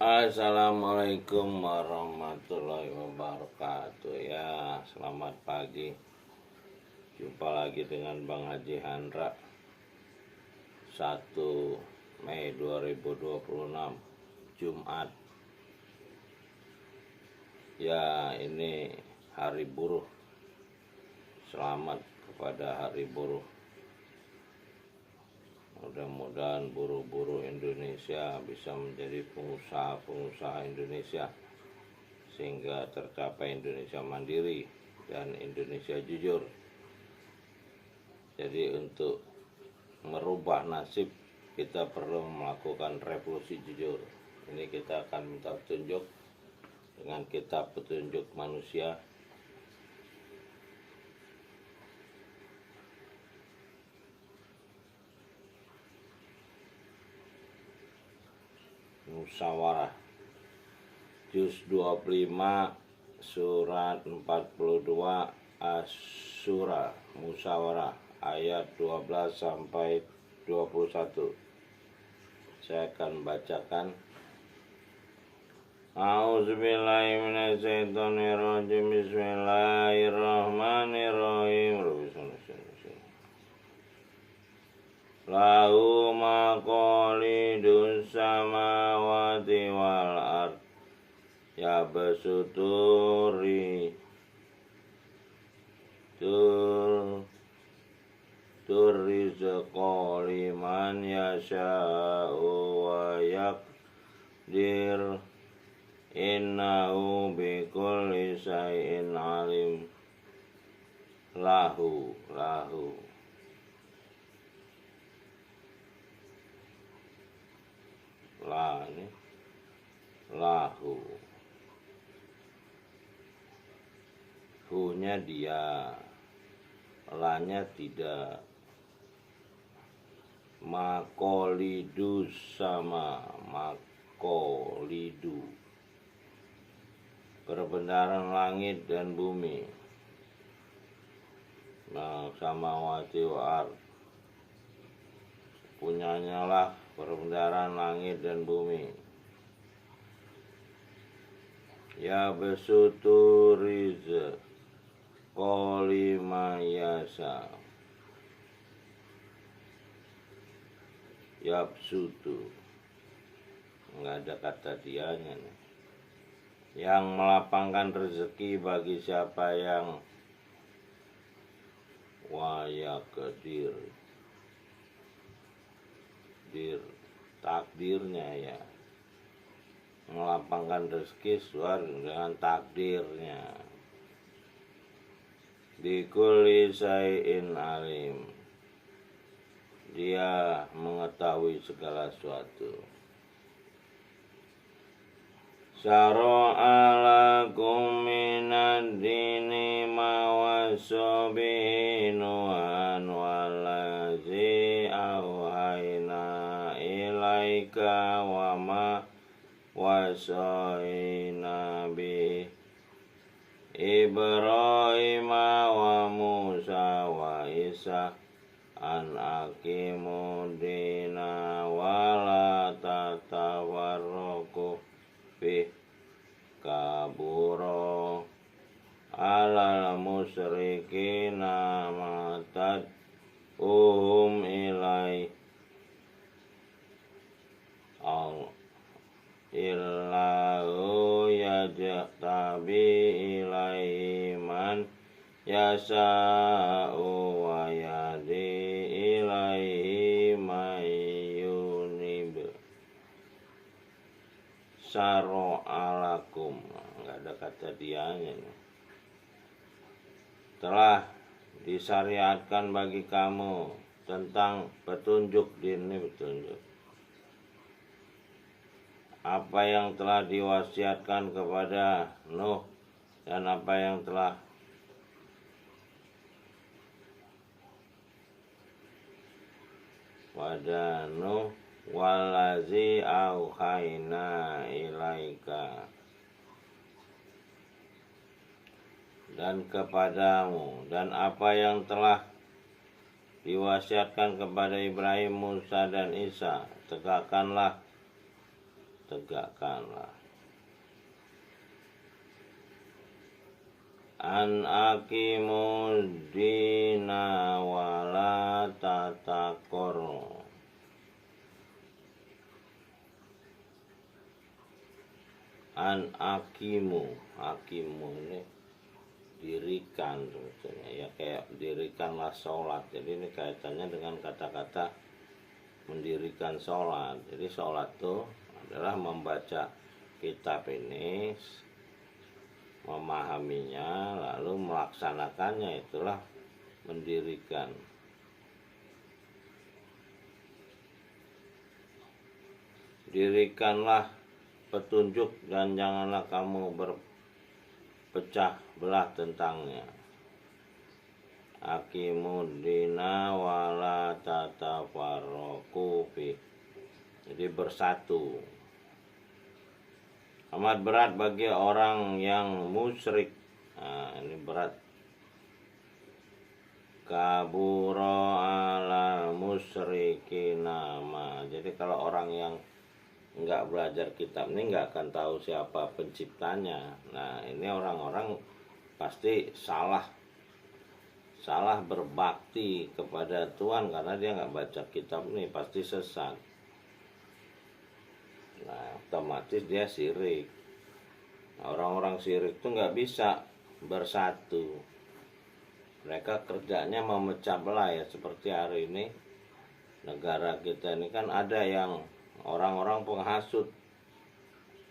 Assalamualaikum warahmatullahi wabarakatuh. Ya, selamat pagi. Jumpa lagi dengan Bang Haji Handra. 1 Mei 2026 Jumat. Ya, ini hari buruh. Selamat kepada hari buruh. Mudah-mudahan buruh-buruh Indonesia bisa menjadi pengusaha-pengusaha Indonesia sehingga tercapai Indonesia mandiri dan Indonesia jujur. Jadi untuk merubah nasib kita perlu melakukan revolusi jujur. Ini kita akan minta petunjuk dengan kitab petunjuk manusia. Musyawarah Juz 25 Surat 42 Asy-Syura Musyawarah ayat 12 sampai 21. Saya akan bacakan. A'udzubillahi minasyaitonirrajim. Bismillahirrahmanirrahim. Lahu maqalidus samawati wal ard yabsuturi rizqa liman yasha'u wa yaqdir innahu bikulli syai'in alim. Lahu hu-nya dia, la-nya tidak. Makolidus sama makolidu, perbendaharaan langit dan bumi. Samawati wa ard, punyanya lah perbendaharaan langit dan bumi. Ya besutu rizq lima yasa. Yabsutu, nggak ada kata dianya nih. Yang melapangkan rezeki bagi siapa yang wayaqdir, takdirnya ya, melapangkan rezeki sesuai dengan takdirnya. Bikulli syai'in alim, dia mengetahui segala sesuatu. Syara'a lakum minad dini ma wassa bihi Nuhan wallazi auhayna ilaika wa ma wasaina bihi Ibrahim wa Musa wa Isa an aqimu dina wa la tatawarraqu fi kaburo alal musyrikina matad ilai illahu yajtabi ilaihi man yasa'u wa yadi ilaihi mayyunib. Syara'alakum, nggak ada kata dianya nih. Telah disyariatkan bagi kamu tentang petunjuk dini, petunjuk apa yang telah diwasiatkan kepada Nuh dan apa yang telah pada Nuh wallazi auhayna ilaika, dan kepadamu, dan apa yang telah diwasiatkan kepada Ibrahim, Musa dan Isa. Tegakkanlah tegakkanlah. An aqimud dina wala tatakoru. An aqimu ini dirikan sebetulnya ya, kayak dirikanlah sholat. Jadi ini kaitannya dengan kata-kata mendirikan sholat. Jadi sholat itu adalah membaca kitab ini, memahaminya, lalu melaksanakannya, itulah mendirikan. Dirikanlah petunjuk dan janganlah kamu berpecah belah tentangnya. Aqimuddina wala tatafarraqu fi. Jadi bersatu. Amat berat bagi orang yang musyrik. Nah, ini berat. Kabura ala musyrikina ma. Jadi kalau orang yang enggak belajar kitab ini enggak akan tahu siapa penciptanya. Nah, ini orang-orang pasti salah berbakti kepada Tuhan karena dia nggak baca kitab ini, pasti sesat. Nah, otomatis dia syirik. Nah, orang-orang syirik itu nggak bisa bersatu. Mereka kerjanya memecah belah ya, seperti hari ini negara kita ini kan ada yang orang-orang penghasut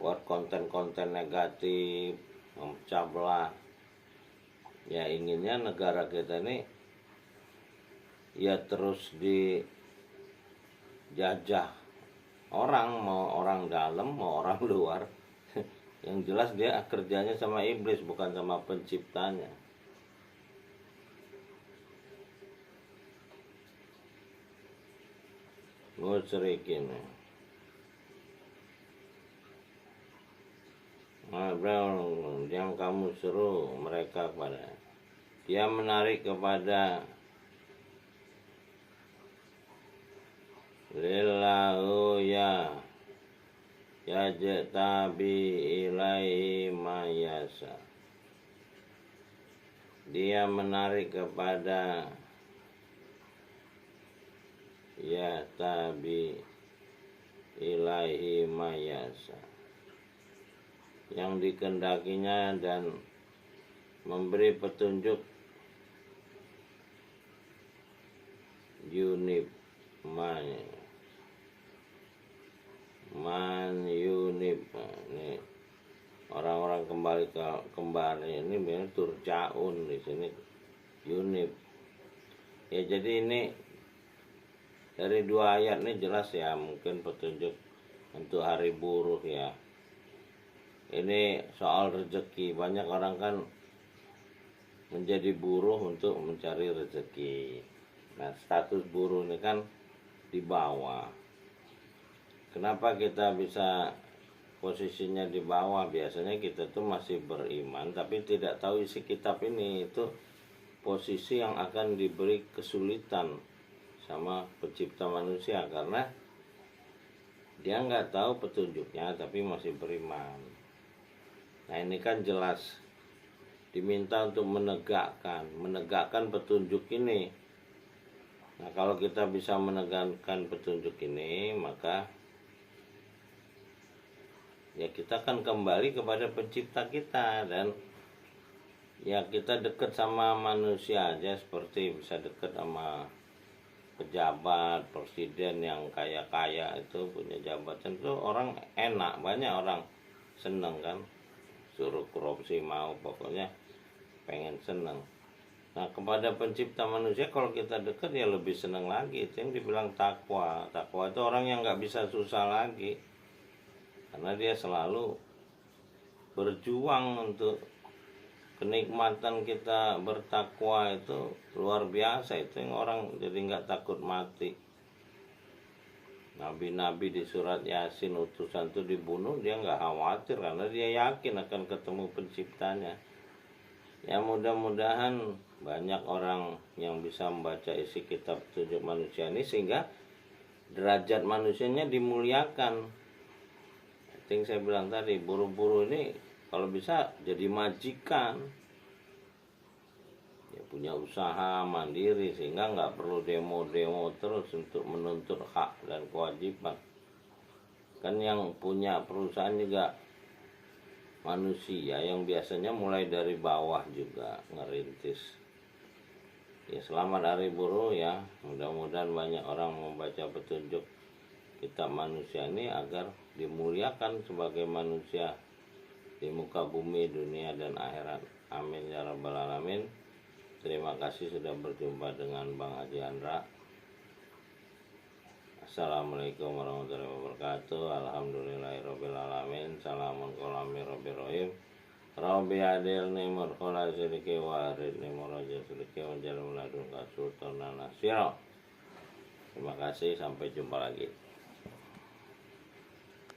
buat konten-konten negatif, memecah belah. Ya inginnya negara kita ini ya terus dijajah orang, mau orang dalam mau orang luar. Yang jelas dia kerjanya sama iblis, bukan sama penciptanya. Musyrikin. Yang kamu suruh mereka kepada, dia menarik kepada lillahu ya yajtabi ilaihi mayasa. Dia menarik kepada ya tabi ilaihi mayasa, yang dikehendakinya dan memberi petunjuk yunib man yunib. Ini orang-orang kembali ke kembali ini benar turjaun, di sini yunib. Ya jadi ini dari dua ayat ini jelas ya, mungkin petunjuk untuk hari buruh ya. Ini soal rezeki. Banyak orang kan menjadi buruh untuk mencari rezeki. Nah, status buruh ini kan di bawah. Kenapa kita bisa posisinya di bawah? Biasanya kita tuh masih beriman tapi tidak tahu isi kitab ini. Itu posisi yang akan diberi kesulitan sama pencipta manusia karena dia nggak tahu petunjuknya tapi masih beriman. Nah ini kan jelas diminta untuk menegakkan petunjuk ini. Nah kalau kita bisa menegakkan petunjuk ini, maka ya kita akan kembali kepada pencipta kita. Dan ya kita dekat sama manusia aja, seperti bisa dekat sama pejabat, presiden yang kaya-kaya itu punya jabatan itu orang enak, banyak orang seneng kan, suruh korupsi mau, pokoknya pengen seneng. Nah kepada pencipta manusia kalau kita dekat ya lebih seneng lagi. Itu yang dibilang takwa. Takwa itu orang yang nggak bisa susah lagi karena dia selalu berjuang untuk kenikmatan kita bertakwa itu luar biasa. Itu yang orang jadi nggak takut mati. Nabi-nabi di surat Yasin utusan itu dibunuh, dia nggak khawatir karena dia yakin akan ketemu penciptanya. Ya mudah-mudahan banyak orang yang bisa membaca isi kitab petunjuk manusia ini sehingga derajat manusianya dimuliakan. Yang saya bilang tadi, buruh-buruh ini kalau bisa jadi majikan, ya punya usaha mandiri sehingga nggak perlu demo-demo terus untuk menuntut hak dan kewajiban. Kan yang punya perusahaan juga manusia yang biasanya mulai dari bawah juga ngerintis. Ya selamat Hari Buruh ya, mudah-mudahan banyak orang membaca petunjuk kitab manusia ini agar dimuliakan sebagai manusia di muka bumi, dunia dan akhirat. Amin ya rabbal alamin. Terima kasih sudah berjumpa dengan Bang Haji Andra. Assalamualaikum warahmatullahi wabarakatuh. Alhamdulillahirabbil alamin. Salamun qolami rabbil rahim. Rabbi adilni murkhala sidiki wa aridni muraja sidiki wa jalul ladun kasultanan nasira. Terima kasih, sampai jumpa lagi.